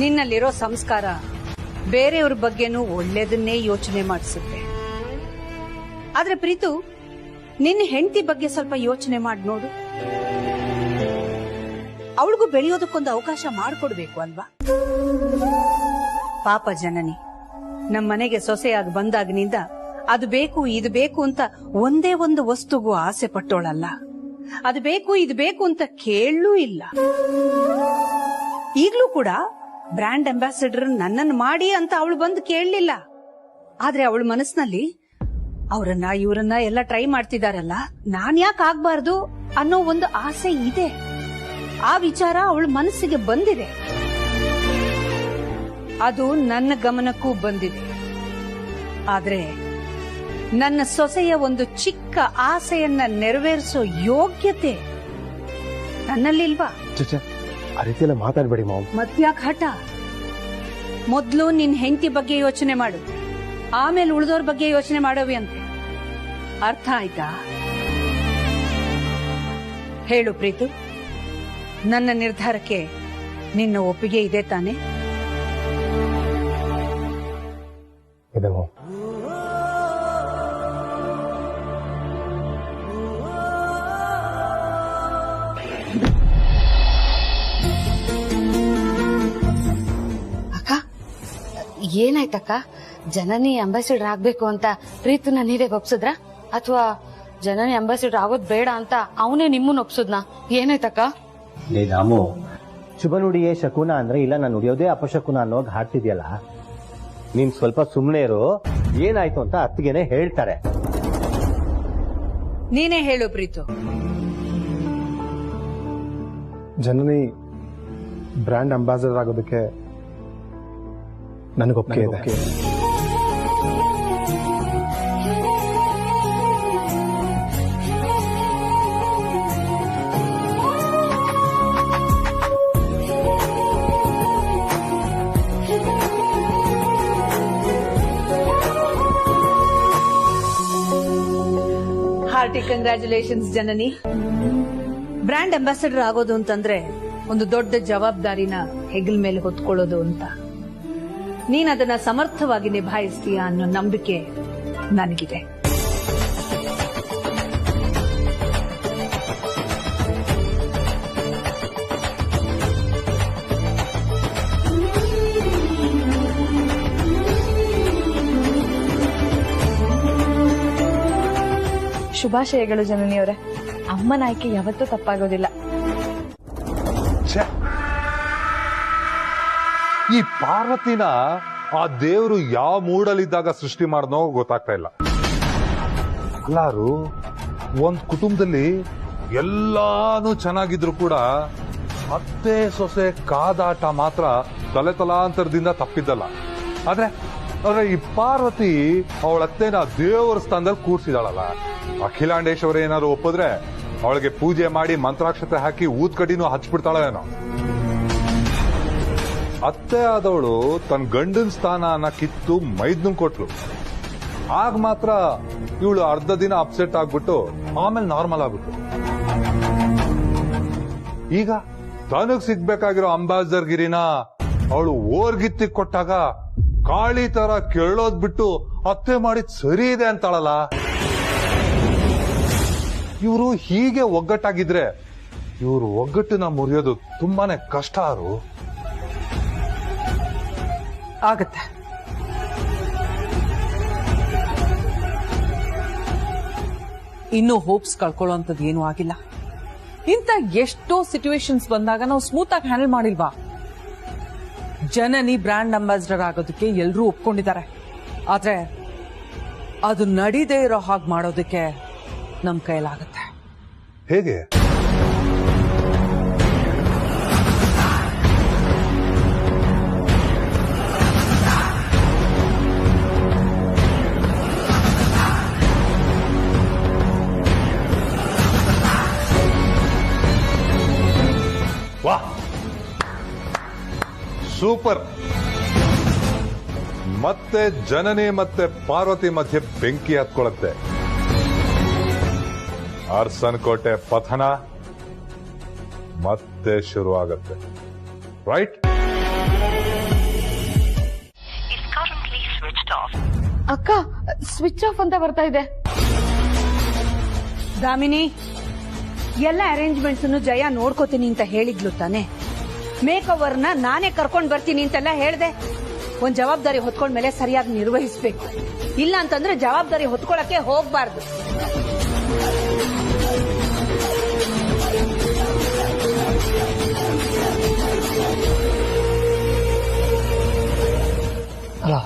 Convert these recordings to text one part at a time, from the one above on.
ನಿನ್ನಲ್ಲಿರೋ ಸಂಸ್ಕಾರ ಬೇರೆಯವ್ರ ಬಗ್ಗೆನೂ ಒಳ್ಳೇದನ್ನೇ ಯೋಚನೆ ಮಾಡಿಸುತ್ತೆ. ಆದ್ರೆ ಪ್ರೀತು, ನಿನ್ನ ಹೆಂಡತಿ ಬಗ್ಗೆ ಸ್ವಲ್ಪ ಯೋಚನೆ ಮಾಡಿ ನೋಡು. ಅವಳಿಗೂ ಬೆಳೆಯೋದಕ್ಕೊಂದು ಅವಕಾಶ ಮಾಡಿಕೊಡ್ಬೇಕು ಅಲ್ವಾ? ಪಾಪ ಜನನಿ ನಮ್ಮನೆಗೆ ಸೊಸೆಯಾಗಿ ಬಂದಾಗಿನಿಂದ ಅದು ಬೇಕು ಇದು ಬೇಕು ಅಂತ ಒಂದೇ ಒಂದು ವಸ್ತುಗೂ ಆಸೆ ಪಟ್ಟೋಳಲ್ಲ. ಅದು ಬೇಕು ಇದು ಬೇಕು ಅಂತ ಕೇಳಲೂ ಇಲ್ಲ. ಈಗ್ಲೂ ಕೂಡ ಬ್ರ್ಯಾಂಡ್ ಅಂಬಾಸಿಡರ್ ನನ್ನನ್ನು ಮಾಡಿ ಅಂತ ಅವಳು ಬಂದು ಕೇಳಲಿಲ್ಲ. ಆದ್ರೆ ಅವಳ ಮನಸ್ಸಿನಲ್ಲಿ ಅವರನ್ನ ಇವರನ್ನ ಎಲ್ಲ ಟ್ರೈ ಮಾಡ್ತಿದಾರಲ್ಲ, ನಾನ್ ಯಾಕೆ ಆಗ್ಬಾರ್ದು ಅನ್ನೋ ಒಂದು ಆಸೆ ಇದೆ. ಆ ವಿಚಾರ ಅವಳ ಮನಸ್ಸಿಗೆ ಬಂದಿದೆ. ಅದು ನನ್ನ ಗಮನಕ್ಕೂ ಬಂದಿದೆ. ಆದ್ರೆ ನನ್ನ ಸೊಸೆಯ ಒಂದು ಚಿಕ್ಕ ಆಸೆಯನ್ನ ನೆರವೇರಿಸೋ ಯೋಗ್ಯತೆ ನನ್ನಲ್ಲಿಲ್ವಾ? ಆ ರೀತಿಯೆಲ್ಲ ಮಾತಾಡ್ಬೇಡಿ ಮಾವು. ಮತ್ಯಾಕ್ ಹಠ? ಮೊದ್ಲು ನಿನ್ ಹೆಂಡತಿ ಬಗ್ಗೆ ಯೋಚನೆ ಮಾಡು, ಆಮೇಲೆ ಉಳಿದೋರ್ ಬಗ್ಗೆ ಯೋಚನೆ ಮಾಡೋವಿ ಅಂತೆ. ಅರ್ಥ ಆಯ್ತಾ? ಹೇಳು ಪ್ರೀತು, ನನ್ನ ನಿರ್ಧಾರಕ್ಕೆ ನಿನ್ನ ಒಪ್ಪಿಗೆ ಇದೆ ತಾನೆ? ಇದೆ ಮಾವು. ಏನಾಯ್ತಕ್ಕ? ಜನನಿ ಅಂಬಾಸಿಡರ್ ಆಗ್ಬೇಕು ಅಂತ ಪ್ರೀತನ ನೀವೇ ಒಪ್ಸಿದ್ರ, ಅಥವಾ ಜನನಿ ಅಂಬಾಸಿಡರ್ ಆಗೋದ್ ಬೇಡ ಅಂತ ಅವನೇ ನಿಮ್ಮನ್ನ ಒಪ್ಸುದ್ನಾ? ಏನಾಯ್ತಕ್ಕ? ರಾಮು, ಶುಭ ನುಡಿಯೇ ಶಕುನ ಅಂದ್ರೆ ಇಲ್ಲ, ನಾನು ನುಡಿಯೋದೇ ಅಪಶಕುನ ಅನ್ನೋಗ್ ಹಾಡ್ತಿದ್ಯಲ್ಲ. ನೀನ್ ಸ್ವಲ್ಪ ಸುಮ್ನೆ ಇರು. ಏನಾಯ್ತು ಅಂತ ಅತ್ತಿಗೆನೆ ಹೇಳ್ತಾರೆ. ನೀನೇ ಹೇಳು ಪ್ರೀತು. ಜನನಿ ಬ್ರ್ಯಾಂಡ್ ಅಂಬಾಸಿಡರ್ ಆಗೋದಕ್ಕೆ ನನಗೊಪ್ಪಿಗೆ ಇದೆ. ಹಾರ್ಟಿ ಕಂಗ್ರ್ಯಾಚುಲೇಷನ್ಸ್ ಜನನಿ. ಬ್ರ್ಯಾಂಡ್ ಅಂಬಾಸಿಡರ್ ಆಗೋದು ಅಂತಂದ್ರೆ ಒಂದು ದೊಡ್ಡ ಜವಾಬ್ದಾರಿನ ಹೆಗಲ್ ಮೇಲೆ ಹೊತ್ಕೊಳ್ಳೋದು ಅಂತ. ನೀನ್ ಅದನ್ನ ಸಮರ್ಥವಾಗಿ ನಿಭಾಯಿಸ್ತೀಯ ಅನ್ನೋ ನಂಬಿಕೆ ನನಗಿದೆ. ಶುಭಾಶಯಗಳು ಜನನಿಯವರೇ. ಅಮ್ಮನ ಆಯ್ಕೆ ಯಾವತ್ತೂ ತಪ್ಪಾಗೋದಿಲ್ಲ. ಈ ಪಾರ್ವತಿನ ಆ ದೇವರು ಯಾವ ಮೂಡಲಿದ್ದಾಗ ಸೃಷ್ಟಿ ಮಾಡ್ದೋ ಗೊತ್ತಾಗ್ತಾ ಇಲ್ಲ. ಎಲ್ಲಾರು ಒಂದ್ ಕುಟುಂಬದಲ್ಲಿ ಎಲ್ಲಾನು ಚೆನ್ನಾಗಿದ್ರು ಕೂಡ ಅತ್ತೆ ಸೊಸೆ ಕಾದಾಟ ಮಾತ್ರ ತಲೆ ತಲಾಂತರದಿಂದ ತಪ್ಪಿದ್ದಲ್ಲ. ಆದ್ರೆ ಈ ಪಾರ್ವತಿ ಅವಳ ಅತ್ತೆನ ದೇವರ ಸ್ಥಾನದಲ್ಲಿ ಕೂರ್ಸಿದಾಳಲ್ಲ. ಅಖಿಲಾಂಡೇಶ್ವರ ಏನಾದ್ರು ಒಪ್ಪಿದ್ರೆ ಅವಳಿಗೆ ಪೂಜೆ ಮಾಡಿ ಮಂತ್ರಾಕ್ಷತೆ ಹಾಕಿ ಊದ್ಕಡಿನೂ ಹಚ್ಬಿಡ್ತಾಳೇನೋ. ಅತ್ತೆ ಆದವಳು ತನ್ನ ಗಂಡನ ಸ್ಥಾನ ಕಿತ್ತು ಮೈದ್ನು ಕೊಟ್ಲು. ಆಗ ಮಾತ್ರ ಇವಳು ಅರ್ಧ ದಿನ ಅಪ್ಸೆಟ್ ಆಗ್ಬಿಟ್ಟು ಆಮೇಲೆ ನಾರ್ಮಲ್ ಆಗ್ಬಿಟ್ಟು, ಈಗ ತನಗ್ ಸಿಗ್ಬೇಕಾಗಿರೋ ಅಂಬಾಸಿಡರ್ ಗಿರಿನ ಅವಳು ಓರ್ಗಿತ್ತಿ ಕೊಟ್ಟಾಗ ಕಾಳಿ ತರ ಕೇಳೋದ್ ಬಿಟ್ಟು ಅತ್ತೆ ಮಾಡಿದ್ ಸರಿ ಇದೆ ಅಂತಾಳಲ್ಲ. ಇವರು ಹೀಗೆ ಒಗ್ಗಟ್ಟಾಗಿದ್ರೆ ಇವ್ರು ಒಗ್ಗಟ್ಟನ್ನ ಮುರಿಯೋದು ತುಂಬಾನೇ ಕಷ್ಟ. ಆಗತ್ತೆ. ಇನ್ನು ಹೋಪ್ಸ್ ಕಳ್ಕೊಳ್ಳೋಂಥದ್ದು ಏನೂ ಆಗಿಲ್ಲ. ಇಂಥ ಎಷ್ಟೋ ಸಿಚುವೇಶನ್ಸ್ ಬಂದಾಗ ನಾವು ಸ್ಮೂತ್ ಆಗಿ ಹ್ಯಾಂಡಲ್ ಮಾಡಿಲ್ವಾ? ಜನನಿ ಬ್ರ್ಯಾಂಡ್ ಅಂಬಾಸಿಡರ್ ಆಗೋದಕ್ಕೆ ಎಲ್ಲರೂ ಒಪ್ಕೊಂಡಿದ್ದಾರೆ. ಆದ್ರೆ ಅದು ನಡೀದೇ ಇರೋ ಹಾಗೆ ಮಾಡೋದಕ್ಕೆ ನಮ್ ಕೈಲಾಗತ್ತೆ. ಹೇಗೆ? ವಾಹ್, ಸೂಪರ್. ಮತ್ತೆ ಜನನಿ ಮತ್ತೆ ಪಾರ್ವತಿ ಮಧ್ಯೆ ಬೆಂಕಿ ಹತ್ಕೊಳ್ಳುತ್ತೆ. ಅರಸನಕೋಟೆ ಪತನ ಮತ್ತೆ ಶುರು ಆಗತ್ತೆ. ರೈಟ್? ಅಕ್ಕ ಸ್ವಿಚ್ ಆಫ್ ಅಂತ ಬರ್ತಾ ಇದೆ. ದಾಮಿನಿ, ಎಲ್ಲ ಅರೇಂಜ್ಮೆಂಟ್ಸ್ ಜಯ ನೋಡ್ಕೋತೀನಿ ಅಂತ ಹೇಳಿದ್ಲು ತಾನೆ. ಮೇಕ್ ಓವರ್ನ ನಾನೇ ಕರ್ಕೊಂಡ್ ಬರ್ತೀನಿ ಅಂತೆಲ್ಲ ಹೇಳ್ದೆ. ಒಂದ್ ಜವಾಬ್ದಾರಿ ಹೊತ್ಕೊಂಡ್ಮೇಲೆ ಸರಿಯಾಗಿ ನಿರ್ವಹಿಸ್ಬೇಕು. ಇಲ್ಲ ಅಂತಂದ್ರೆ ಜವಾಬ್ದಾರಿ ಹೊತ್ಕೊಳಕ್ಕೆ ಹೋಗ್ಬಾರ್ದು. ಅಲ್ಲ,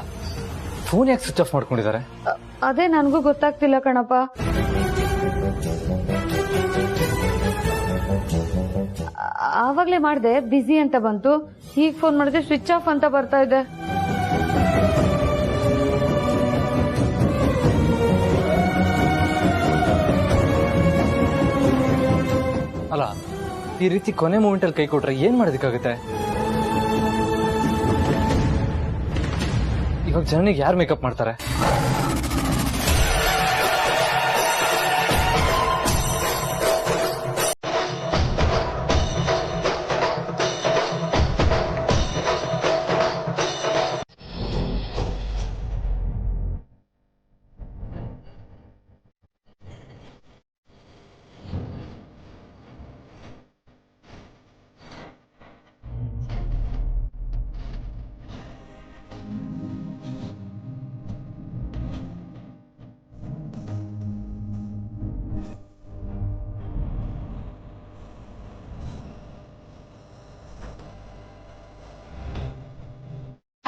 ಫೋನ್ ಯಾಕೆ ಸ್ವಿಚ್ ಆಫ್ ಮಾಡ್ಕೊಂಡಿದ್ದಾರೆ? ಅದೇ ನನಗೂ ಗೊತ್ತಾಗ್ತಿಲ್ಲ ಕಣಪ್ಪ. ಆವಾಗ್ಲೇ ಮಾಡ್ದೆ, ಬಿಸಿ ಅಂತ ಬಂತು. ಈಗ ಫೋನ್ ಮಾಡಿದ್ರೆ ಸ್ವಿಚ್ ಆಫ್ ಅಂತ ಬರ್ತಾ ಇದೆ. ಅಲ್ಲ, ಈ ರೀತಿ ಕೊನೆ ಮೂಮೆಂಟ್ ಅಲ್ಲಿ ಕೈ ಕೊಟ್ರೆ ಏನ್ ಮಾಡೋದಕ್ಕಾಗುತ್ತೆ? ಇವಾಗ ಜನನಿಗೆ ಯಾರು ಮೇಕಪ್ ಮಾಡ್ತಾರೆ?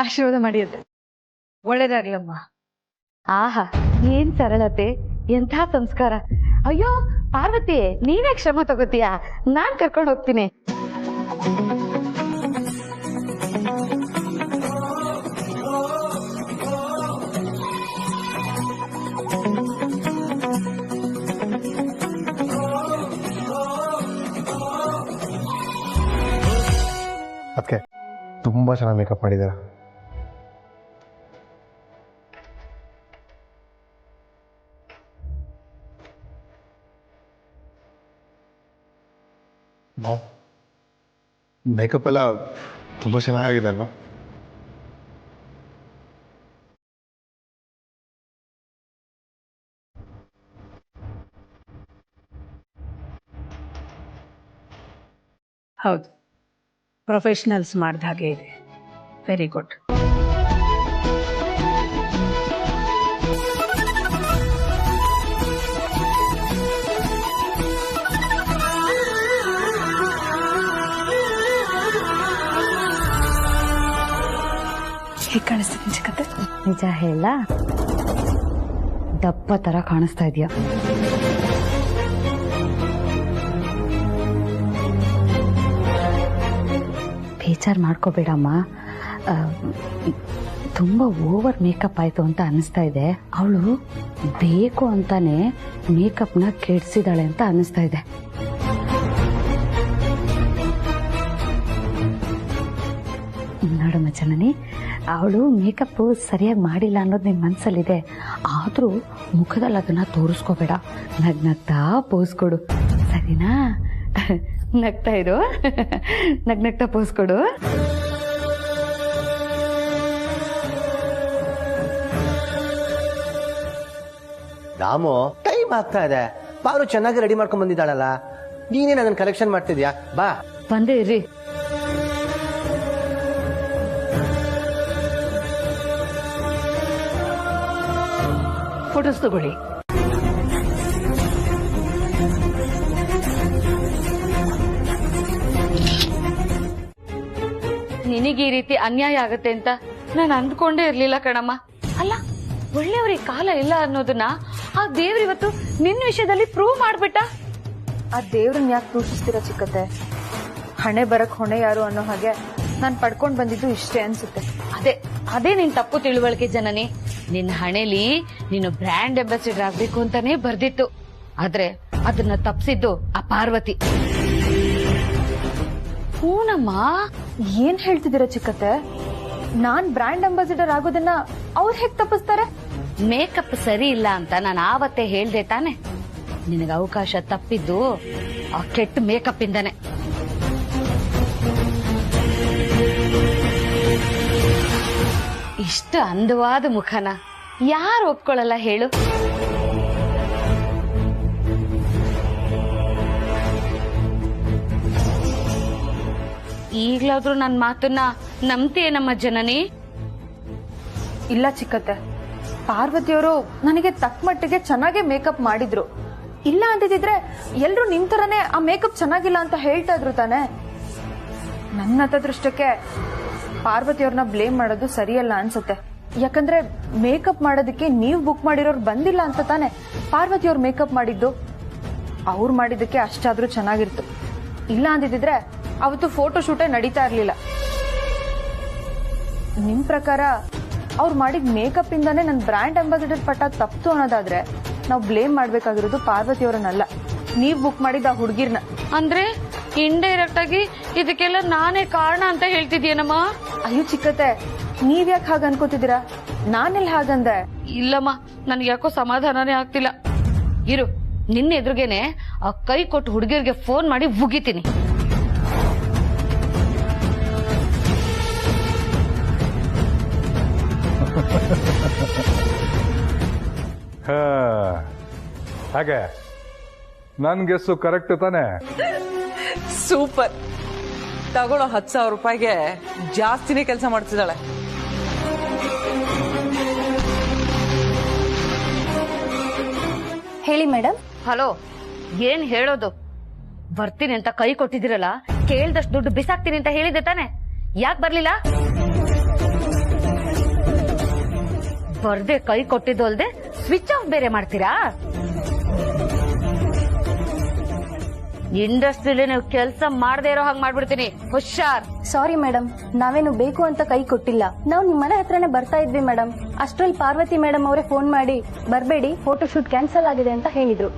ಆಶೀರ್ವಾದ ಮಾಡಿದ್ದೆ. ಒಳ್ಳೇದಾಗ್ಲಮ್ಮ. ಆಹಾ, ಏನ್ ಸರಳತೆ, ಎಂಥ ಸಂಸ್ಕಾರ. ಅಯ್ಯೋ ಪಾರ್ವತಿ, ನೀವೇ ಶ್ರಮ ತಗೋತೀಯಾ? ನಾನ್ ಕರ್ಕೊಂಡು ಹೋಗ್ತೀನಿ. ಅದಕ್ಕೆ ತುಂಬಾ ಚೆನ್ನಾಗಿ ಮೇಕಪ್ ಮಾಡಿದ್ದೀರಾ. ಮೇಕಪ್ ಎಲ್ಲ ತುಂಬಾ ಚೆನ್ನಾಗಿದೆ ಅಲ್ವಾ? ಹೌದು, ಪ್ರೊಫೆಷನಲ್ಸ್ ಮಾಡಿದ ಹಾಗೆ ಇದೆ. Very good. ಹೇಗೆ ಕಾಣಿಸ್ತೀನಿ ಚಿಕ್ಕತ್ತೆ? ನಿಜ ಹೇಳ, ದಪ್ಪ ತರ ಕಾಣಿಸ್ತಾ ಇದೆಯಾ? ಬೇಜಾರು ಮಾಡ್ಕೋಬೇಡಮ್ಮ. ತುಂಬಾ ಓವರ್ ಮೇಕಪ್ ಆಯ್ತು ಅಂತ ಅನಿಸ್ತಾ ಇದೆ. ಅವಳು ಬೇಕು ಅಂತಾನೆ ಮೇಕಪ್ನ ಕೆಡ್ಸಿದಾಳೆ ಅಂತ ಅನಿಸ್ತಾ ಇದೆ. ನೋಡಮ್ಮ ಜನನಿ, ಅವಳು ಮೇಕಪ್ ಸರಿಯಾಗಿ ಮಾಡಿಲ್ಲ ಅನ್ನೋದು ನಿನ್ ಮನ್ಸಲ್ಲಿದೆ. ಆದ್ರೂ ಮುಖದಲ್ಲಿ ಅದನ್ನ ತೋರಿಸ್ಕೋಬೇಡ. ನಗ್ನಗ್ತಾ ಪೋಸ್ ಕೊಡು, ಸರಿನಾ? ನಗ್ತಾ ಇರು, ನಗ್ನಗ್ತಾ ಪೋಸ್ ಕೊಡು. ರಾಮು, ಟೈಮ್ ಆಗ್ತಾ ಇದೆ. ಬಾರು ಚೆನ್ನಾಗಿ ರೆಡಿ ಮಾಡ್ಕೊಂಡ್ ಬಂದಿದ್ದಾಳಲ್ಲ, ನೀನೇನು ಅದನ್ನ ಕಲೆಕ್ಷನ್ ಮಾಡ್ತಿದ್ಯಾ? ಬಾ. ಬಂದೇ ಇರ್ರಿ. ಫೋಟೋಸ್ ತಗೊಳ್ಳಿ. ನಿನಗೆ ಈ ರೀತಿ ಅನ್ಯಾಯ ಆಗತ್ತೆ ಅಂತ ನಾನು ಅಂದ್ಕೊಂಡೇ ಇರ್ಲಿಲ್ಲ ಕಣಮ್ಮ. ಅಲ್ಲ, ಒಳ್ಳೆಯವ್ರಿಗೆ ಕಾಲ ಇಲ್ಲ ಅನ್ನೋದನ್ನ ಆ ದೇವ್ರ ಇವತ್ತು ನಿನ್ನ ವಿಷಯದಲ್ಲಿ ಪ್ರೂವ್ ಮಾಡ್ಬಿಟ್ಟ. ಆ ದೇವ್ರನ್ನ ಯಾಕೆ ದೂಷಿಸ್ತೀರಾ ಚಿಕ್ಕತ್ತೆ? ಹಣೆ ಬರಕ್ ಹೊಣೆ ಯಾರು ಅನ್ನೋ ಹಾಗೆ ನಾನ್ ಪಡ್ಕೊಂಡ್ ಬಂದಿದ್ದು ಇಷ್ಟೇ ಅನ್ಸುತ್ತೆ. ಅದೇ ನಿನ್ ತಪ್ಪು ತಿಳುವಳಿಕೆ ಜನನಿ. ನಿನ್ನ ಹಣೆಲಿ ನೀನು ಬ್ರ್ಯಾಂಡ್ ಅಂಬಾಸಿಡರ್ ಆಗ್ಬೇಕು ಅಂತಾನೆ ಬರ್ದಿತ್ತು. ಆದ್ರೆ ಅದನ್ನ ತಪ್ಪಿಸಿದ್ದು ಆ ಪಾರ್ವತಿ. ಹೂನಮ್ಮ. ಏನ್ ಹೇಳ್ತಿದ್ದೀರಾ ಚಿಕ್ಕತ್ತೆ? ನಾನ್ ಬ್ರ್ಯಾಂಡ್ ಅಂಬಾಸಿಡರ್ ಆಗೋದನ್ನ ಅವ್ರು ಹೇಗ್ ತಪ್ಪಿಸ್ತಾರೆ? ಮೇಕಪ್ ಸರಿ ಇಲ್ಲ ಅಂತ ನಾನು ಆವತ್ತೇ ಹೇಳ್ದೆ ತಾನೆ. ನಿನಗೆ ಅವಕಾಶ ತಪ್ಪಿದ್ದು ಆ ಕೆಟ್ಟ ಮೇಕಪ್ ಇಂದಾನೆ. ಇಷ್ಟು ಅಂದವಾದ ಮುಖನ ಯಾರು ಒಪ್ಕೊಳ್ಳಲ್ಲ ಹೇಳು? ಈಗ್ಲಾದ್ರೂ ನನ್ ಮಾತನ್ನ ನಂಬ್ತೀಯ ನಮ್ಮ ಜನನಿ? ಇಲ್ಲ ಚಿಕ್ಕತ್ತೆ, ಪಾರ್ವತಿಯವರು ನನಗೆ ತಕ್ಕ ಮಟ್ಟಿಗೆ ಚೆನ್ನಾಗೇ ಮೇಕಪ್ ಮಾಡಿದ್ರು. ಇಲ್ಲ ಅಂತಿದ್ರೆ ಎಲ್ರು ನಿಮ್ ತರನೇ ಆ ಮೇಕಪ್ ಚೆನ್ನಾಗಿಲ್ಲ ಅಂತ ಹೇಳ್ತಾ ಇದ್ರು ತಾನೆ. ನನ್ನ ದೃಷ್ಟಕ್ಕೆ ಪಾರ್ವತಿಯವ್ರನ್ನ ಬ್ಲೇಮ್ ಮಾಡೋದು ಸರಿಯಲ್ಲ ಅನ್ಸುತ್ತೆ. ಯಾಕಂದ್ರೆ ಮೇಕಪ್ ಮಾಡೋದಕ್ಕೆ ನೀವು ಬುಕ್ ಮಾಡಿರೋರು ಬಂದಿಲ್ಲ ಅಂತ ತಾನೆ ಪಾರ್ವತಿಯವ್ರು ಮೇಕಪ್ ಮಾಡಿದ್ದು. ಅವ್ರು ಮಾಡಿದ್ದಕ್ಕೆ ಅಷ್ಟಾದ್ರೂ ಚೆನ್ನಾಗಿರ್ತು. ಇಲ್ಲ ಅಂದಿದ್ರೆ ಅವತ್ತು ಫೋಟೋ ಶೂಟೇ ನಡೀತಾ ಇರ್ಲಿಲ್ಲ. ನಿಮ್ ಪ್ರಕಾರ ಅವ್ರು ಮಾಡಿದ ಮೇಕಪ್ ಇಂದಾನೆ ನನ್ನ ಬ್ರ್ಯಾಂಡ್ ಅಂಬಾಸಿಡರ್ ಪಟ್ಟ ತಪ್ಪು ಅನ್ನೋದಾದ್ರೆ ನಾವು ಬ್ಲೇಮ್ ಮಾಡ್ಬೇಕಾಗಿರೋದು ಪಾರ್ವತಿಯವರನ್ನಲ್ಲ, ನೀವ್ ಬುಕ್ ಮಾಡಿದ ಆ ಹುಡುಗಿರ್ನ. ಅಂದ್ರೆ ಇಂಡೈರೆಕ್ಟ್ ಆಗಿ ಇದಕ್ಕೆಲ್ಲ ನಾನೇ ಕಾರಣ ಅಂತ ಹೇಳ್ತಿದ್ಯೇನಮ್ಮ? ಅಯ್ಯೋ ಚಿಕ್ಕತ್ತೆ, ನೀವ್ಯಾಕೆ ಹಾಗ ಅನ್ಕೋತಿದ್ದೀರಾ? ನಾನೆಲ್ಲ ಹಾಗಂದೆ? ಇಲ್ಲಮ್ಮ, ನನ್ಗೆ ಯಾಕೋ ಸಮಾಧಾನನೇ ಆಗ್ತಿಲ್ಲ. ಇರು, ನಿನ್ನ ಎದುರುಗೇನೆ ಆ ಕೈ ಕೊಟ್ಟು ಹುಡುಗಿಯರಿಗೆ ಫೋನ್ ಮಾಡಿ ಉಗಿತೀನಿ. ಹಾಗೆ ನನ್ ಗೆಸ್ಸು ಕರೆಕ್ಟ್ ತಾನೆ? ಸೂಪರ್. ತಗೊಳ್ಳೋ 10,000 ರೂಪಾಯಿಗೆ ಜಾಸ್ತಿನೇ ಕೆಲಸ ಮಾಡ್ತಿದ್ದಾಳೆ. ಹೇಳಿ ಮೇಡಮ್. ಹಲೋ, ಏನ್ ಹೇಳೋದು? ಬರ್ತೀನಿ ಅಂತ ಕೈ ಕೊಟ್ಟಿದಿರಲ್ಲ, ಕೇಳ್ದಷ್ಟು ದುಡ್ಡು ಬಿಸಾಕ್ತೀನಿ ಅಂತ ಹೇಳಿದೆ ತಾನೆ? ಯಾಕೆ ಬರ್ಲಿಲ್ಲ? ಬರ್ದೆ ಕೈ ಕೊಟ್ಟಿದ್ದು ಅಲ್ದೆ ಸ್ವಿಚ್ ಆಫ್ ಬೇರೆ ಮಾಡ್ತೀರಾ? ಇಂಡಸ್ಟ್ರಿಲಿ ನೀವು ಕೆಲಸ ಮಾಡದೇ ಇರೋ ಹಾಗೆ ಮಾಡ್ಬಿಡ್ತೀನಿ, ಹುಷಾರ್. ಸಾರಿ ಮೇಡಮ್, ನಾವೇನು ಬೇಕು ಅಂತ ಕೈ ಕೊಟ್ಟಿಲ್ಲ. ನಾವು ನಿಮ್ಮ ಮನೆ ಹತ್ರನೇ ಬರ್ತಾ ಇದ್ವಿ ಮೇಡಮ್. ಅಷ್ಟ್ರಲ್ಲಿ ಪಾರ್ವತಿ ಮೇಡಮ್ ಅವರೇ ಫೋನ್ ಮಾಡಿ ಬರಬೇಡಿ, ಫೋಟೋ ಶೂಟ್ ಕ್ಯಾನ್ಸಲ್ ಆಗಿದೆ ಅಂತ ಹೇಳಿದ್ರು.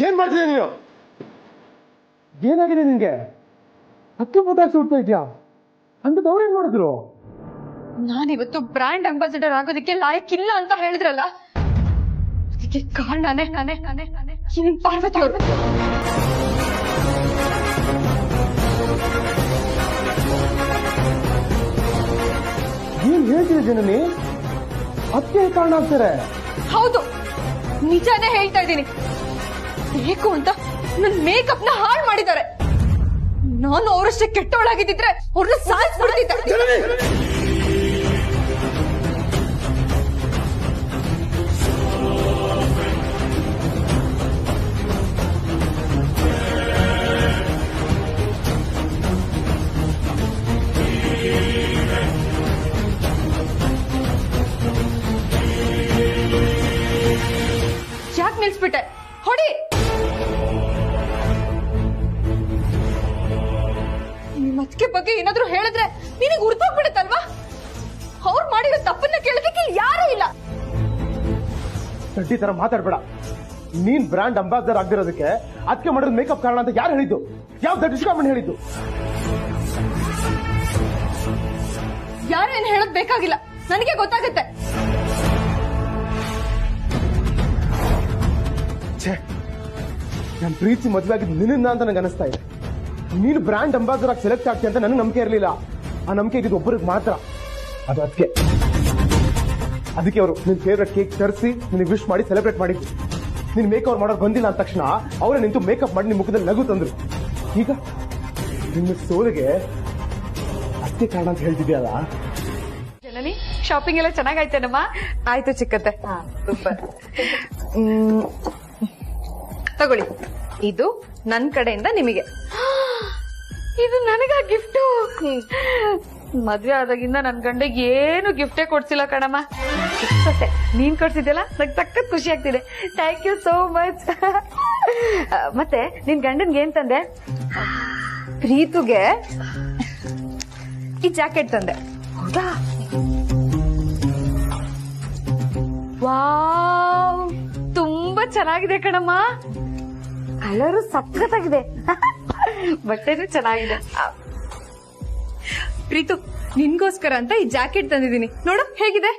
ಏನ್ ಮಾಡ್ತಿದ್ಯಾ ನೀನು? ಏನಾಗಿದೆ ನಿನ್ಗೆ? ಹತ್ತು ಪಟಾಕಿ ಹುಡ್ತಾ ಇದ್ಯಾ ಅಂತ ಅವ್ರು ಏನ್ ಮಾಡಿದ್ರು? ನಾನಿವತ್ತು ಬ್ರ್ಯಾಂಡ್ ಅಂಬಾಸಿಡರ್ ಆಗೋದಕ್ಕೆ ಲಾಯಕ್ಕಿಲ್ಲ ಅಂತ ಹೇಳಿದ್ರಲ್ಲ, ಅದಕ್ಕೆ ಕಾರಣನೇ ನಾನೇ ಪಾರ್ವತಿಯವರು. ಏನ್ ಹೇಳ್ತಿದೆ ಜನನಿ? ಅದಕ್ಕೆ ಕಾರಣ ಆಗ್ತಾರೆ? ಹೌದು, ನಿಜಾನೇ ಹೇಳ್ತಾ ಇದ್ದೀನಿ. ಬೇಕು ಅಂತ ನನ್ ಮೇಕಪ್ ನ ಹಾಳು ಮಾಡಿದ್ದಾರೆ. ನಾನು ಅವರಷ್ಟೇ ಕೆಟ್ಟವಳಾಗಿದ್ದಿದ್ರೆ ಅವ್ರನ್ನ ಸಾಯಿಸ್ಬಿಡ್ತಿದ್ದೆ. ಯಾಕೆ ನಿಲ್ಸ್ಬಿಟ್ಟೆ? ಹೊಡಿ. ನಿಮ್ಮ ಅತ್ತಿಗೆ ಬಗ್ಗೆ ಏನಾದ್ರೂ ಹೇಳಿದ್ರೆ ನಿನಗೆ ಉರ್ದೋಗ್ಬಿಡುತ್ತಲ್ವಾ? ಅವ್ರು ಮಾಡಿರೋ ತಪ್ಪನ್ನ ಕೇಳೋದಕ್ಕೆ ಯಾರೂ ಇಲ್ಲ. ಚಡ್ಡಿ ತರ ಮಾತಾಡ್ಬೇಡ. ನೀನ್ ಬ್ರ್ಯಾಂಡ್ ಅಂಬಾಸಿಡರ್ ಆಗ್ದಿರೋದಕ್ಕೆ ಅದಕ್ಕೆ ಮಾಡಿರೋದು ಮೇಕಪ್ ಕಾರಣ ಅಂತ ಯಾರು ಹೇಳಿದ್ದು? ಯಾವ ದಡ್ಡಿಸ್ಕೊಂಡ್ ಹೇಳಿದ್ದು? ಯಾರು ಏನು ಹೇಳೋದ್ ಬೇಕಾಗಿಲ್ಲ, ನನಗೆ ಗೊತ್ತಾಗುತ್ತೆ. ನನ್ನ ಪ್ರೀತಿ ಮದುವೆ ಆಗಿದ್ದು ನಿನ್ನಿಂದ ಅಂತ ನನಗೆ ಅನಿಸ್ತಾ ಇದೆ. ನೀನು ಬ್ರ್ಯಾಂಡ್ ಅಂಬಾಸಿಡರ್ ಆಗಿ ಸೆಲೆಕ್ಟ್ ಆಗ್ತೀಯ ಅಂತ ನನಗೆ ನಂಬಿಕೆ ಇರಲಿಲ್ಲ. ಆ ನಂಬಿಕೆ ಇದ್ದಿದ್ದು ಒಬ್ಬರಿಗೆ ಮಾತ್ರ, ಅದು ಅದಕ್ಕೆ ಅವರು ನಿನ್ ಫೇವ್ರೆಟ್ ಕೇಕ್ ತರಿಸಿ ನಿನಗೆ ವಿಶ್ ಮಾಡಿ ಸೆಲೆಬ್ರೇಟ್ ಮಾಡಿದ್ದು. ನೀನ್ ಮೇಕಪ್ ಮಾಡೋಕ್ ಬಂದಿಲ್ಲ ಅಂದ ತಕ್ಷಣ ಅವರೇ ನಿಂತು ಮೇಕಪ್ ಮಾಡಿ ನಿಮ್ ಮುಖದಲ್ಲಿ ನಗು ತಂದ್ರು. ಈಗ ನಿಮ್ಮ ಸೋಲಿಗೆ ಅಷ್ಟೇ ಕಾರಣ ಅಂತ ಹೇಳ್ತಿದ್ಯಲ್ಲ. ಜನನಿ ಶಾಪಿಂಗ್ ಎಲ್ಲ ಚೆನ್ನಾಗಾಯ್ತೇನಮ್ಮ? ಆಯ್ತು ಚಿಕ್ಕತ್ತೆ. ಸೂಪರ್. ತಗೊಳ್ಳಿ, ಇದು ನನ್ ಕಡೆಯಿಂದ ನಿಮಗೆ. ಇದು ನನಗ ಗಿಫ್ಟ್. ಮದ್ವೆ ಆದಾಗಿಂದ ನನ್ ಗಂಡಗೆ ಏನು ಗಿಫ್ಟೇ ಕೊಡ್ಸಿಲ್ಲ ಕಣಮ್ಮ. ನೀನ್ ಕೊಡ್ಸಿದ್ಯಲ್ಲ ನಂಗೆ ಸಖತ್ ಖುಷಿ ಆಗ್ತಿದೆ. Thank you so much. ಮತ್ತೆ ನಿನ್ ಗಂಡನ್ಗೆ ಏನ್ ತಂದೆ? ಪ್ರೀತುಗೆ ಈ ಜಾಕೆಟ್ ತಂದೆ. ಹೌದಾ? ವಾವ್, ತುಂಬಾ ಚೆನ್ನಾಗಿದೆ ಕಣಮ್ಮ. ಕಲರು ಸಖತ್ತಾಗಿದೆ, ಬಟ್ಟೆನೂ ಚೆನ್ನಾಗಿದೆ. ಪ್ರೀತು, ನಿನ್ಗೋಸ್ಕರ ಅಂತ ಈ ಜಾಕೆಟ್ ತಂದಿದ್ದೀನಿ, ನೋಡು ಹೇಗಿದೆ.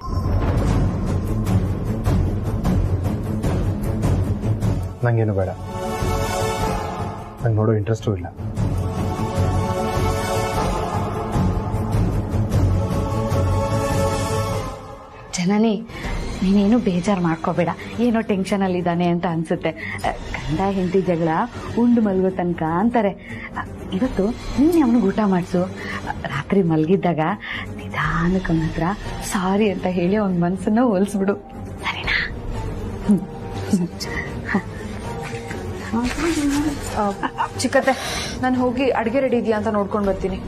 ನಂಗೇನು ಬೇಡ, ನಂಗೆ ನೋಡೋ ಇಂಟ್ರೆಸ್ಟು ಇಲ್ಲ. ಜನನಿ, ನೀನೇನು ಬೇಜಾರು ಮಾಡ್ಕೋಬೇಡ. ಏನೋ ಟೆನ್ಷನ್ ಅಲ್ಲಿ ಇದ್ದಾನೆ ಅಂತ ಅನ್ಸುತ್ತೆ. ಗಂಡ ಹೆಂಡತಿ ಜಗಳ ಉಂಡು ಮಲ್ಗೋ ತನಕ ಅಂತಾರೆ. ಇವತ್ತು ನೀನು ಅವನಿಗೆ ಊಟ ಮಾಡಿಸು. ರಾತ್ರಿ ಮಲಗಿದ್ದಾಗ ನಿಧಾನಕ್ಕೆ ಅವನ ಹತ್ರ ಸಾರಿ ಅಂತ ಹೇಳಿ ಅವನ ಮನಸ್ಸನ್ನ ಹೋಲಿಸ್ಬಿಡು, ಸರಿನಾ? ಚಿಕ್ಕತ್ತೆ, ನಾನು ಹೋಗಿ ಅಡ್ಗೆ ರೆಡಿ ಇದೆಯಾ ಅಂತ ನೋಡ್ಕೊಂಡ್ ಬರ್ತೀನಿ.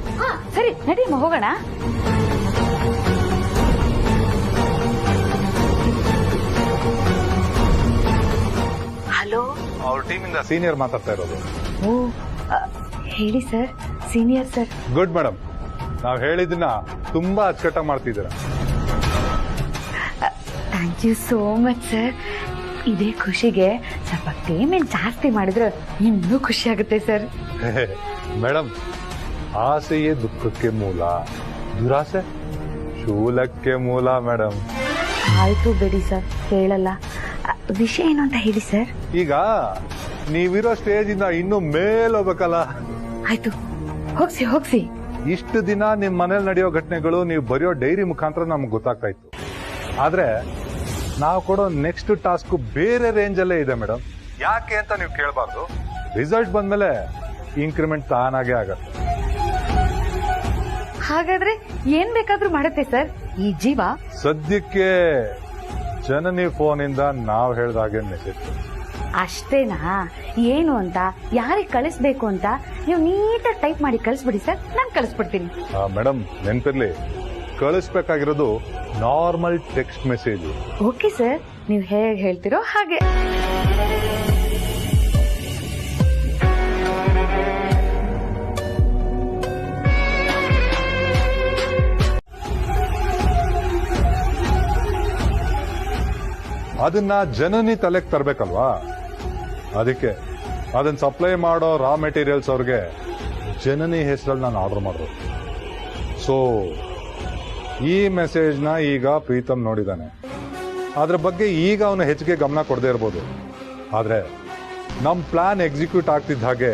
ಸರಿ, ನಡಿಯಮ್ಮ ಹೋಗೋಣ. ಹಲೋ, ಅವ್ರ ಟೀಮಿಂದ ಸೀನಿಯರ್ ಮಾತಾಡ್ತಾ ಇರೋದು. ಓ, ಹೇಳಿ sir. Senior sir. Good madam, ನಾವ್ ಹೇಳಿದ್ದನ್ನ ತುಂಬಾ ಅಚ್ಚುಕಟ್ಟಾಗಿ ಮಾಡ್ತಿದ್ದೀರಾ. Thank you so much sir. ಇದೇ ಖುಷಿಗೆ ಸ್ವಲ್ಪ ಪೇಮೆಂಟ್ ಜಾಸ್ತಿ ಮಾಡಿದ್ರೆ ಇನ್ನೂ ಖುಷಿ ಆಗುತ್ತೆ ಸರ್. ಮೇಡಮ್, ಆಸೆಯೇ ದುಃಖಕ್ಕೆ ಮೂಲ, ದುರಾಸೆ ಶೂಲಕ್ಕೆ ಮೂಲ ಮೇಡಮ್. ಆಯ್ತು ಬಿಡಿ ಸರ್, ಹೇಳಲ್ಲ. ವಿಷಯ ಏನು ಅಂತ ಹೇಳಿ ಸರ್. ಈಗ ನೀವಿರೋ ಸ್ಟೇಜ್ ಇಂದ ಇನ್ನು ಮೇಲ್ ಹೋಗ್ಬೇಕಲ್ಲ. ಆಯ್ತು, ಹೋಗ್ಸಿ. ಇಷ್ಟು ದಿನ ನಿಮ್ ಮನೇಲಿ ನಡೆಯೋ ಘಟನೆಗಳು ನೀವು ಬರೆಯೋ ಡೈರಿ ಮುಖಾಂತರ ನಮ್ಗೆ ಗೊತ್ತಾಗ್ತಾ ಇತ್ತು. ಆದ್ರೆ ನಾವು ಕೊಡೋ ನೆಕ್ಸ್ಟ್ ಟಾಸ್ಕ್ ಬೇರೆ ರೇಂಜ್ ಅಲ್ಲೇ ಇದೆ ಮೇಡಮ್. ಯಾಕೆ ಅಂತ ನೀವು ಕೇಳಬಾರ್ದು. ರಿಸಲ್ಟ್ ಬಂದ್ಮೇಲೆ ಇನ್ಕ್ರಿಮೆಂಟ್ ತಾನಾಗೆ ಆಗತ್ತೆ. ಹಾಗಾದ್ರೆ ಏನ್ ಬೇಕಾದ್ರೂ ಮಾಡುತ್ತೆ ಸರ್ ಈ ಜೀವ. ಸದ್ಯಕ್ಕೆ ಜನನಿ ಫೋನ್ ಇಂದ ನಾವ್ ಹೇಳ್ದಾಗೆ ಮೆಸೇಜ್. ಅಷ್ಟೇನಾ? ಏನು ಅಂತ, ಯಾರಿಗೆ ಕಳಿಸ್ಬೇಕು ಅಂತ ನೀವು ನೀಟಾಗಿ ಟೈಪ್ ಮಾಡಿ ಕಳಿಸ್ಬಿಡಿ ಸರ್, ನಾನು ಕಳಿಸ್ಬಿಡ್ತೀನಿ. ಮೇಡಮ್, ನೆನ್ಪಿರ್ಲಿ, ಕಳಿಸ್ಬೇಕಾಗಿರೋದು normal text message. Okay sir, ನೀವು ಹೇಗೆ ಹೇಳ್ತಿರೋ ಹಾಗೆ. ಅದನ್ನ ಜನನಿ ತಲೆಗೆ ತರಬೇಕಲ್ವಾ? ಅದಕ್ಕೆ ಅದನ್ನ ಸಪ್ಲೈ ಮಾಡೋ ರಾ ಮೆಟೀರಿಯಲ್ಸ್ ಅವ್ರಿಗೆ ಜನನಿ ಹೆಸರಲ್ಲಿ ನಾನು ಆರ್ಡರ್ ಮಾಡೋದು. ಸೊ ಈ ಮೆಸೇಜ್ನ ಈಗ ಪ್ರೀತಮ್ ನೋಡಿದಾನೆ. ಅದ್ರ ಬಗ್ಗೆ ಈಗ ಅವನು ಹೆಚ್ಚಿಗೆ ಗಮನ ಕೊಡದೇ ಇರ್ಬೋದು. ಆದ್ರೆ ನಮ್ ಪ್ಲಾನ್ ಎಕ್ಸಿಕ್ಯೂಟ್ ಆಗ್ತಿದ್ದ ಹಾಗೆ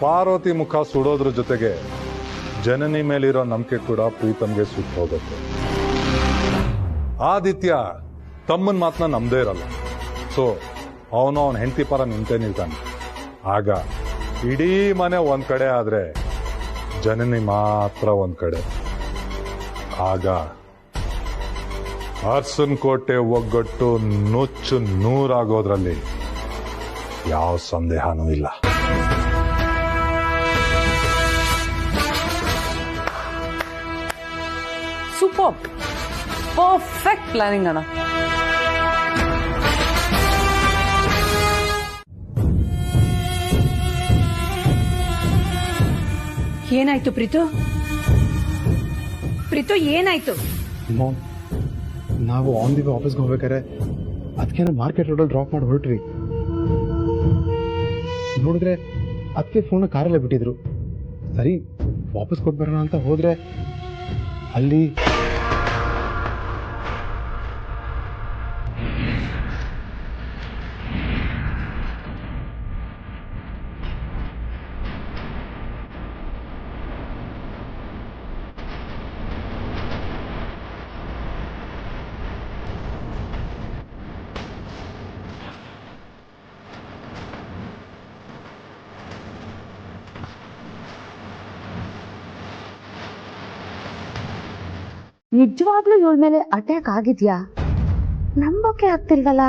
ಪಾರ್ವತಿ ಮುಖ ಸುಡೋದ್ರ ಜೊತೆಗೆ ಜನನಿ ಮೇಲಿರೋ ನಂಬಿಕೆ ಕೂಡ ಪ್ರೀತಮ್ಗೆ ಸುಟ್ಟು ಹೋಗುತ್ತೆ. ಆದಿತ್ಯ ತಮ್ಮನ್ ಮಾತನ್ನ ನಂಬದೇ ಇರಲ್ಲ. ಸೊ ಅವನು ಅವನ ಹೆಂಡತಿ ಪರ ನಿಂತೇ ನಿಲ್ತಾನೆ. ಆಗ ಇಡೀ ಮನೆ ಒಂದ್ ಕಡೆ ಆದ್ರೆ ಜನನಿ ಮಾತ್ರ ಒಂದ್ ಕಡೆ. ಆಗ ಅರ್ಸನ್ ಕೋಟೆ ಒಗ್ಗಟ್ಟು ನುಚ್ಚು ನೂರಾಗೋದ್ರಲ್ಲಿ ಯಾವ ಸಂದೇಹನೂ ಇಲ್ಲ. ಸೂಪರ್, ಪರ್ಫೆಕ್ಟ್ ಪ್ಲಾನಿಂಗ್ ಅಣ್ಣ. ಏನಾಯ್ತು ಪ್ರೀತು? ಏನಾಯ್ತು? ನಾವು ಆನ್ ದಿ ವೇ ಆಫೀಸ್ಗೆ ಹೋಗ್ಬೇಕಾರೆ ಅದಕ್ಕೆ ಮಾರ್ಕೆಟ್ ರೋಡಲ್ಲಿ ಡ್ರಾಪ್ ಮಾಡಿ ಹೊರಟ್ವಿ. ನೋಡಿದ್ರೆ ಅದಕ್ಕೆ ಫೋನ್ ಕಾರಲ್ಲೇ ಬಿಟ್ಟಿದ್ರು. ಸರಿ ವಾಪಸ್ ಕೊಟ್ಟು ಬರೋಣ ಅಂತ ಹೋದ್ರೆ ಅಲ್ಲಿ ನಿಜವಾಗ್ಲೂ ಇವಳ ಮೇಲೆ ಅಟ್ಯಾಕ್ ಆಗಿದ್ಯಾ? ನಂಬೋಕೆ ಆಗ್ತಿಲ್ವಲ್ಲ.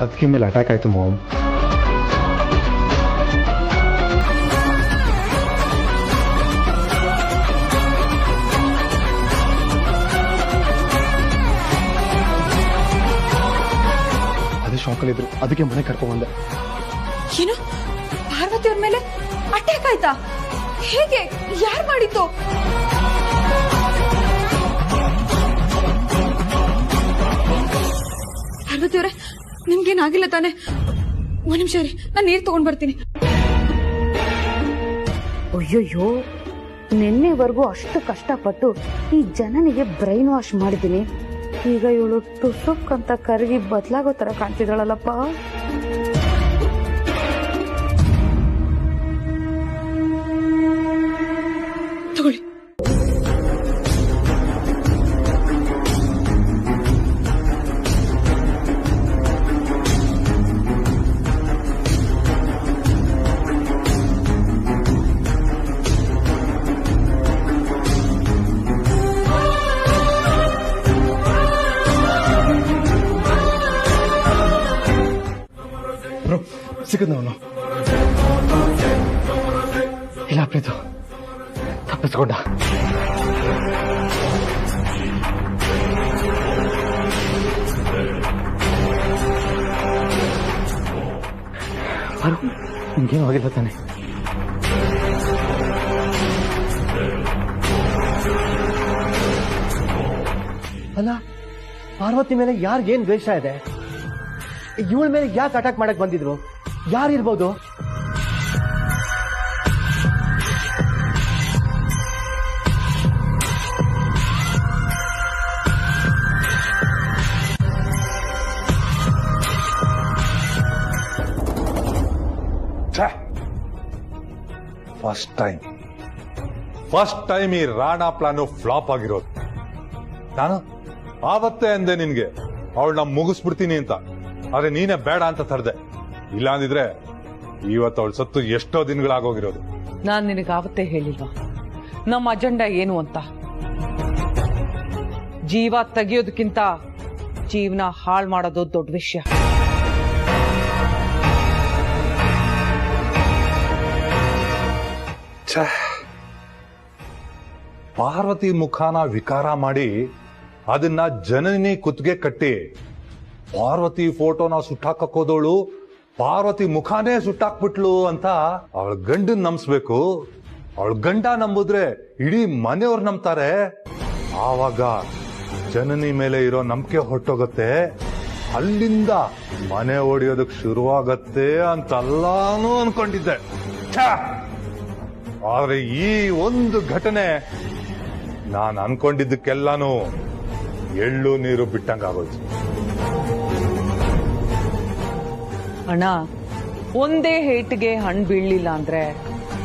ಅದಕ್ಕೆ ಮೇಲೆ ಅಟ್ಯಾಕ್ ಆಯ್ತು ಮಾಮ್. ಅದೇ ಶಾಕಲ್ಲಿ ಇದ್ರು, ಅದಕ್ಕೆ ಮನೆ ಕರ್ಕೊಂಡ್ ಬಂದೆ. ಏನು ಪಾರ್ವತಿ ಅವ್ರ ಮೇಲೆ ಅಟ್ಯಾಕ್ ಆಯ್ತಾ? ಹೇಗೆ? ಯಾರು ಮಾಡಿದ್ದು? ಪಾರ್ವತಿ ಅವರೇ, ನಿಮ್ಗೇನಾಗಿಲ್ಲ ತಾನೆ? ಒಂದ್ ನಿಮಿಷ ರೀ, ನಾನು ನೀರ್ ತಗೊಂಡ್ ಬರ್ತೀನಿ. ಅಯ್ಯೋಯ್ಯೋ, ನಿನ್ನೆವರೆಗೂ ಅಷ್ಟು ಕಷ್ಟಪಟ್ಟು ಈ ಜನನಿಗೆ ಬ್ರೈನ್ ವಾಶ್ ಮಾಡಿದ್ದೀನಿ. ಈಗ ಇವಳು ಟುಸುಕ್ ಅಂತ ಕರಗಿ ಬದಲಾಗೋ ತರ ಕಾಣ್ತಿದ್ದಾಳಲ್ಲಪ್ಪ. ತಗೊಳ್ಳಿ. ಸಿಕ್ಕದ್ ಅವನು ಇಲ್ಲ ಪ್ರೀತು, ತಪ್ಪಿಸ್ಕೊಂಡ. ನಿಮ್ಗೇನು ಆಗಿಲ್ಲ ತಾನೆ? ಅಲ್ಲ, ಪಾರ್ವತಿ ಮೇಲೆ ಯಾರಿಗೇನ್ ದ್ವೇಷ ಇದೆ? ಇವಳ ಮೇಲೆ ಯಾಕೆ ಅಟ್ಯಾಕ್ ಮಾಡಕ್ ಬಂದಿದ್ರು? ಯಾರಿರ್ಬೋದು? ಫಸ್ಟ್ ಟೈಮ್ ಈ ರಾಣಾ ಪ್ಲಾನು ಫ್ಲಾಪ್ ಆಗಿರೋದು. ನಾನು ಆವತ್ತೇ ಅಂದೆ ನಿನ್ಗೆ ಅವಳನ್ನ ಮುಗಿಸ್ಬಿಡ್ತೀನಿ ಅಂತ, ಆದ್ರೆ ನೀನೇ ಬೇಡ ಅಂತ ತರ್ದೆ. ಇಲ್ಲ ಅಂದಿದ್ರೆ ಇವತ್ತು ಅವಳು ಸತ್ತು ಎಷ್ಟೋ ದಿನಗಳಾಗೋಗಿರೋದು. ನಾನ್ ನಿನಗೆ ಆವತ್ತೇ ಹೇಳಿಲ್ವಾ ನಮ್ಮ ಅಜೆಂಡಾ ಏನು ಅಂತ? ಜೀವ ತೆಗೆಯೋದಕ್ಕಿಂತ ಜೀವನ ಹಾಳು ಮಾಡೋದು ದೊಡ್ಡ ವಿಷಯ. ಪಾರ್ವತಿ ಮುಖಾನ ವಿಕಾರ ಮಾಡಿ ಅದನ್ನ ಜನನಿ ಕುತ್ತಿಗೆ ಕಟ್ಟಿ ಪಾರ್ವತಿ ಫೋಟೋನ ಸುಟ್ಟಾಕೋದವಳು ಪಾರ್ವತಿ ಮುಖಾನೇ ಸುಟ್ಟಾಕ್ಬಿಟ್ಲು ಅಂತ ಅವಳ ಗಂಡನ್ ನಂಬಿಸ್ಬೇಕು. ಅವಳ ಗಂಡ ನಂಬುದ್ರೆ ಇಡೀ ಮನೆಯವ್ರು ನಂಬ್ತಾರೆ. ಆವಾಗ ಜನನಿ ಮೇಲೆ ಇರೋ ನಂಬಿಕೆ ಹೊಟ್ಟೋಗತ್ತೆ. ಅಲ್ಲಿಂದ ಮನೆ ಹೊಡಿಯೋದಕ್ ಶುರುವಾಗತ್ತೆ ಅಂತೆಲ್ಲಾನು ಅನ್ಕೊಂಡಿದ್ದೆ. ಆದ್ರೆ ಈ ಒಂದು ಘಟನೆ ನಾನು ಅನ್ಕೊಂಡಿದ್ದಕ್ಕೆಲ್ಲಾನು ಎಳ್ಳು ನೀರು ಬಿಟ್ಟಂಗಾಗೋಯ್ತು. ಅಣ್ಣ, ಒಂದೇ ಹೇಟಿಗೆ ಹಣ್ಣು ಬೀಳಲಿಲ್ಲ ಅಂದ್ರೆ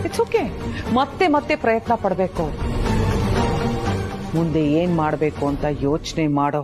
ಇಟ್ಸ್ ಓಕೆ, ಮತ್ತೆ ಮತ್ತೆ ಪ್ರಯತ್ನ ಪಡಬೇಕು. ಮುಂದೆ ಏನ್ ಮಾಡಬೇಕು ಅಂತ ಯೋಚನೆ ಮಾಡೋ.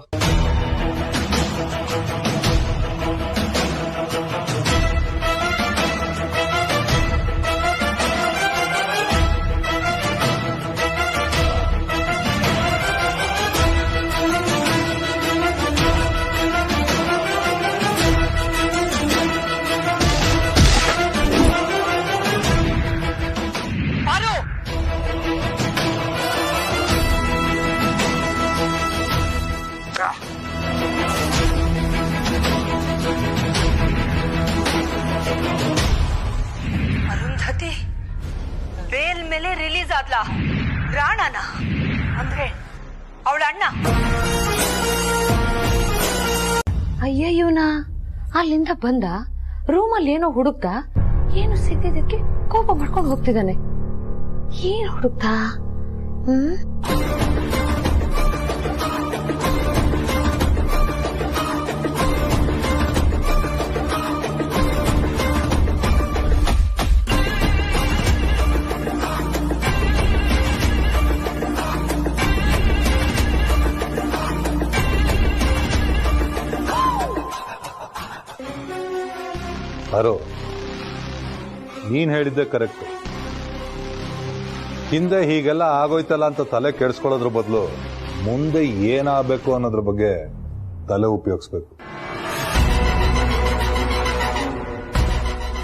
ಅರುಂಧತಿ ಬೇಲ್ ಮೇಲೆ ರಿಲೀಸ್ ಆದ್ಲಾ? ರಾಣಾನ ಅಂದ್ರೆ ಅವಳ ಅಣ್ಣ. ಅಯ್ಯಯ್ಯೋನಾ, ಅಲ್ಲಿಂದ ಬಂದ, ರೂಮಲ್ಲಿ ಏನೋ ಹುಡುಕ್ತ, ಏನು ಸಿಕ್ಕಿದ್ದಕ್ಕೆ ಕೋಪ ಮಾಡ್ಕೊಂಡು ಹೋಗ್ತಿದ್ದಾನೆ. ಏನ್ ಹುಡುಕ್ತ? ಅರೋ, ನೀನ್ ಹೇಳಿದ್ದೆ ಕರೆಕ್ಟ್. ಹಿಂದೆ ಹೀಗೆಲ್ಲ ಆಗೋಯ್ತಲ್ಲ ಅಂತ ತಲೆ ಕೆಡಿಸ್ಕೊಳ್ಳೋದ್ರ ಬದಲು ಮುಂದೆ ಏನಾಗಬೇಕು ಅನ್ನೋದ್ರ ಬಗ್ಗೆ ತಲೆ ಉಪಯೋಗಿಸ್ಬೇಕು.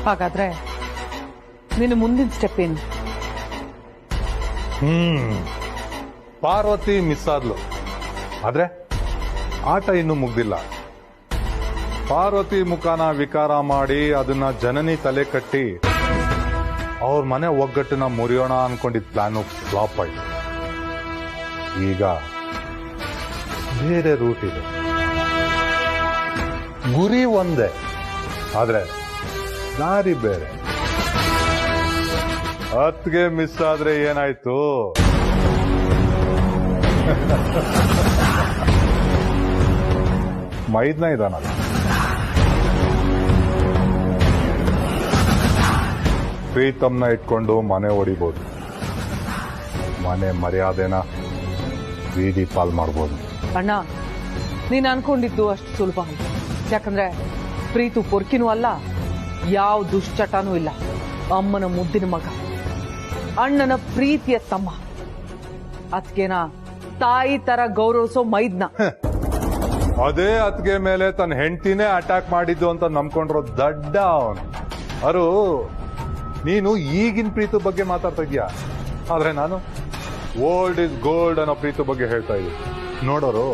ಹಾಗಾದ್ರೆ ನಿನ್ನ ಮುಂದಿನ ಸ್ಟೆಪ್ ಏನು? ಪಾರ್ವತಿ ಮಿಸ್ ಆದ್ಲು, ಆದ್ರೆ ಆಟ ಇನ್ನೂ ಮುಗ್ದಿಲ್ಲ. ಪಾರ್ವತಿ ಮುಖಾನ ವಿಕಾರ ಮಾಡಿ ಅದನ್ನ ಜನನಿ ತಲೆ ಕಟ್ಟಿ ಅವ್ರ ಮನೆ ಒಗ್ಗಟ್ಟನ್ನ ಮುರಿಯೋಣ ಅನ್ಕೊಂಡಿದ್ ಪ್ಲಾನು ಫ್ಲಾಪ್ ಆಯ್ತು. ಈಗ ಬೇರೆ ರೂಟ್ ಇದೆ, ಗುರಿ ಒಂದೇ, ಆದ್ರೆ ದಾರಿ ಬೇರೆ. ಹತ್ಗೆ ಮಿಸ್ ಆದ್ರೆ ಏನಾಯ್ತು? ಮೈದ್ನ ಇದಾನಲ್ಲ, ಪ್ರೀತಮ್ನ ಇಟ್ಕೊಂಡು ಮನೆ ಹೊಡಿಬೋದು, ಮನೆ ಮರ್ಯಾದೆನ ಬೀದಿ ಪಾಲ್ ಮಾಡ್ಬೋದು. ಅಣ್ಣ, ನೀನ್ ಅನ್ಕೊಂಡಿದ್ದು ಅಷ್ಟು ಸುಲಭ ಅಲ್ಲ. ಯಾಕಂದ್ರೆ ಪ್ರೀತು ಪೊರ್ಕಿನೂ ಅಲ್ಲ, ಯಾವ ದುಶ್ಚಟನೂ ಇಲ್ಲ. ಅಮ್ಮನ ಮುದ್ದಿನ ಮಗ, ಅಣ್ಣನ ಪ್ರೀತಿಯ ತಮ್ಮ. ಅದ್ಕೇನ ತಾಯಿ ತರ ಗೌರವಿಸೋ ಮೈದ್ನ. ಅದೇ ಅತ್ಗೆ ಮೇಲೆ ತನ್ನ ಹೆಂಡತಿನೇ ಅಟ್ಯಾಕ್ ಮಾಡಿದ್ದು ಅಂತ ನಂಬ್ಕೊಂಡ್ರೋ ದಡ್ಡ ಅವನು. ಅರು, ನೀನು ಈಗಿನ ಪ್ರೀತು ಬಗ್ಗೆ ಮಾತಾಡ್ತಾ ಇದೀಯ, ಆದ್ರೆ ನಾನು ಓಲ್ಡ್ ಇಸ್ ಗೋಲ್ಡ್ ಅನ್ನೋ ಪ್ರೀತು ಬಗ್ಗೆ ಹೇಳ್ತಾ ಇದ್ದೀನಿ. ನೋಡೋರು,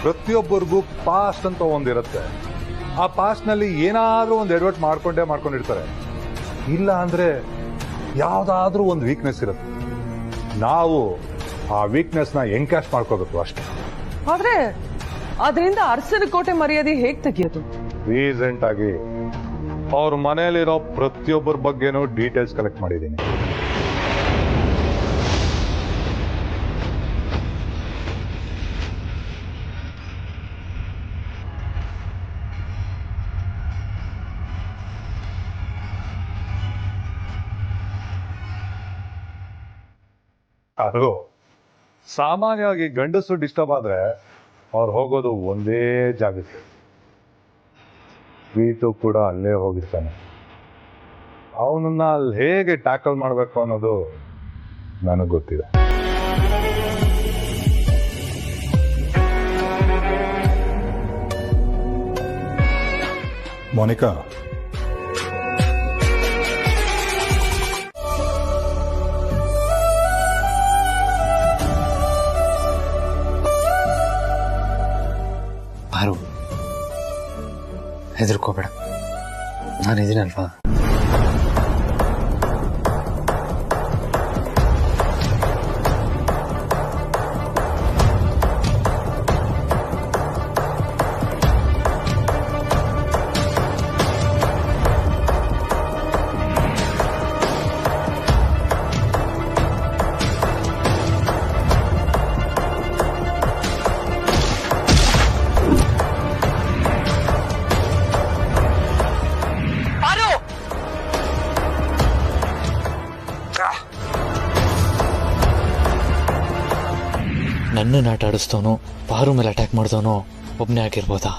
ಪ್ರತಿಯೊಬ್ಬರಿಗೂ ಪಾಸ್ಟ್ ಅಂತ ಒಂದಿರುತ್ತೆ. ಆ ಪಾಸ್ಟ್ ನಲ್ಲಿ ಏನಾದ್ರೂ ಒಂದು ಎಡವಟ್ ಮಾಡ್ಕೊಂಡಿರ್ತಾರೆ. ಇಲ್ಲ ಅಂದ್ರೆ ಯಾವ್ದಾದ್ರೂ ಒಂದು ವೀಕ್ನೆಸ್ ಇರುತ್ತೆ. ನಾವು ಆ ವೀಕ್ನೆಸ್ ನ ಎನ್ಕ್ಯಾಶ್ ಮಾಡ್ಕೋಬೇಕು ಅಷ್ಟೇ. ಆದ್ರೆ ಅದರಿಂದ ಅರಸನ ಕೋಟೆ ಮರ್ಯಾದೆ ಹೇಗ್ ತೆಗಿಯೋದು? ರೀಸೆಂಟ್ ಆಗಿ ಅವ್ರ ಮನೆಯಲ್ಲಿರೋ ಪ್ರತಿಯೊಬ್ಬರ ಬಗ್ಗೆನೂ ಡೀಟೇಲ್ಸ್ ಕಲೆಕ್ಟ್ ಮಾಡಿದ್ದೀನಿ. ಅದು ಸಾಮಾನ್ಯವಾಗಿ ಗಂಡಸರು ಡಿಸ್ಟರ್ಬ್ ಆದ್ರೆ ಅವ್ರು ಹೋಗೋದು ಒಂದೇ ಜಾಗಕ್ಕೆ. ಪ್ರೀತು ಕೂಡ ಅಲ್ಲೇ ಹೋಗಿರ್ತಾನೆ. ಅವನನ್ನ ಅಲ್ಲಿ ಹೇಗೆ ಟ್ಯಾಕಲ್ ಮಾಡಬೇಕು ಅನ್ನೋದು ನನಗೆ ಗೊತ್ತಿದೆ. ಮೋನಿಕಾ, ಪಾರು, ಹೆದರ್ಕೋಬೇಡ, ನಾನಿದ್ದೀನಲ್ವಾ. ನನ್ನನ್ನು ಆಟ ಆಡಿಸ್ತವನು ಪಾರು ಮೇಲೆ ಅಟ್ಯಾಕ್ ಮಾಡಿದವನು ಒಬ್ಬನೇ ಆಗಿರ್ಬೋದಾ?